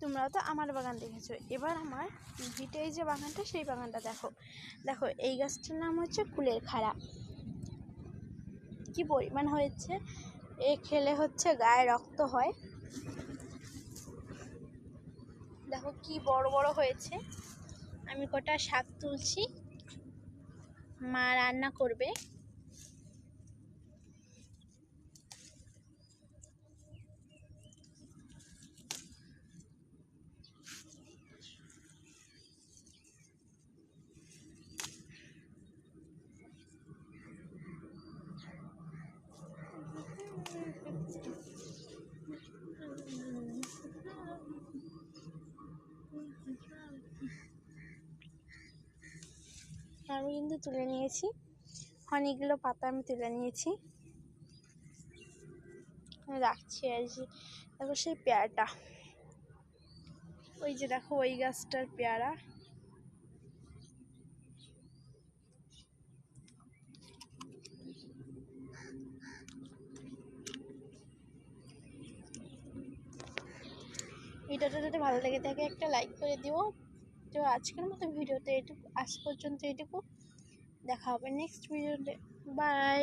তোমরাও তো আমার বাগান দেখেছো, এবার আমার ভিটে এই যে বাগানটা, সেই বাগানটা দেখো। দেখো এই গাছটার নাম হচ্ছে কুলের খাড়া। কি পরিমাণ হয়েছে, এ খেলে হচ্ছে গায়ে রক্ত হয়। দেখো কি বড় বড় হয়েছে। আমি কটা শাক তুলছি, মা রান্না করবে। আমি কিন্তু তুলে নিয়েছি, অনেকগুলো পাতা আমি তুলে নিয়েছি, রাখছি। আর যে দেখো সেই পেয়ারাটা, ওই যে দেখো ওই গাছটার পেয়ারা। ভিডিওটা যদি ভালো লেগে থাকে একটা লাইক করে দিও। তো আজকের মতো ভিডিওতে এটুকু, আজ পর্যন্ত এটুকু। দেখা হবে নেক্সট ভিডিওতে। বাই।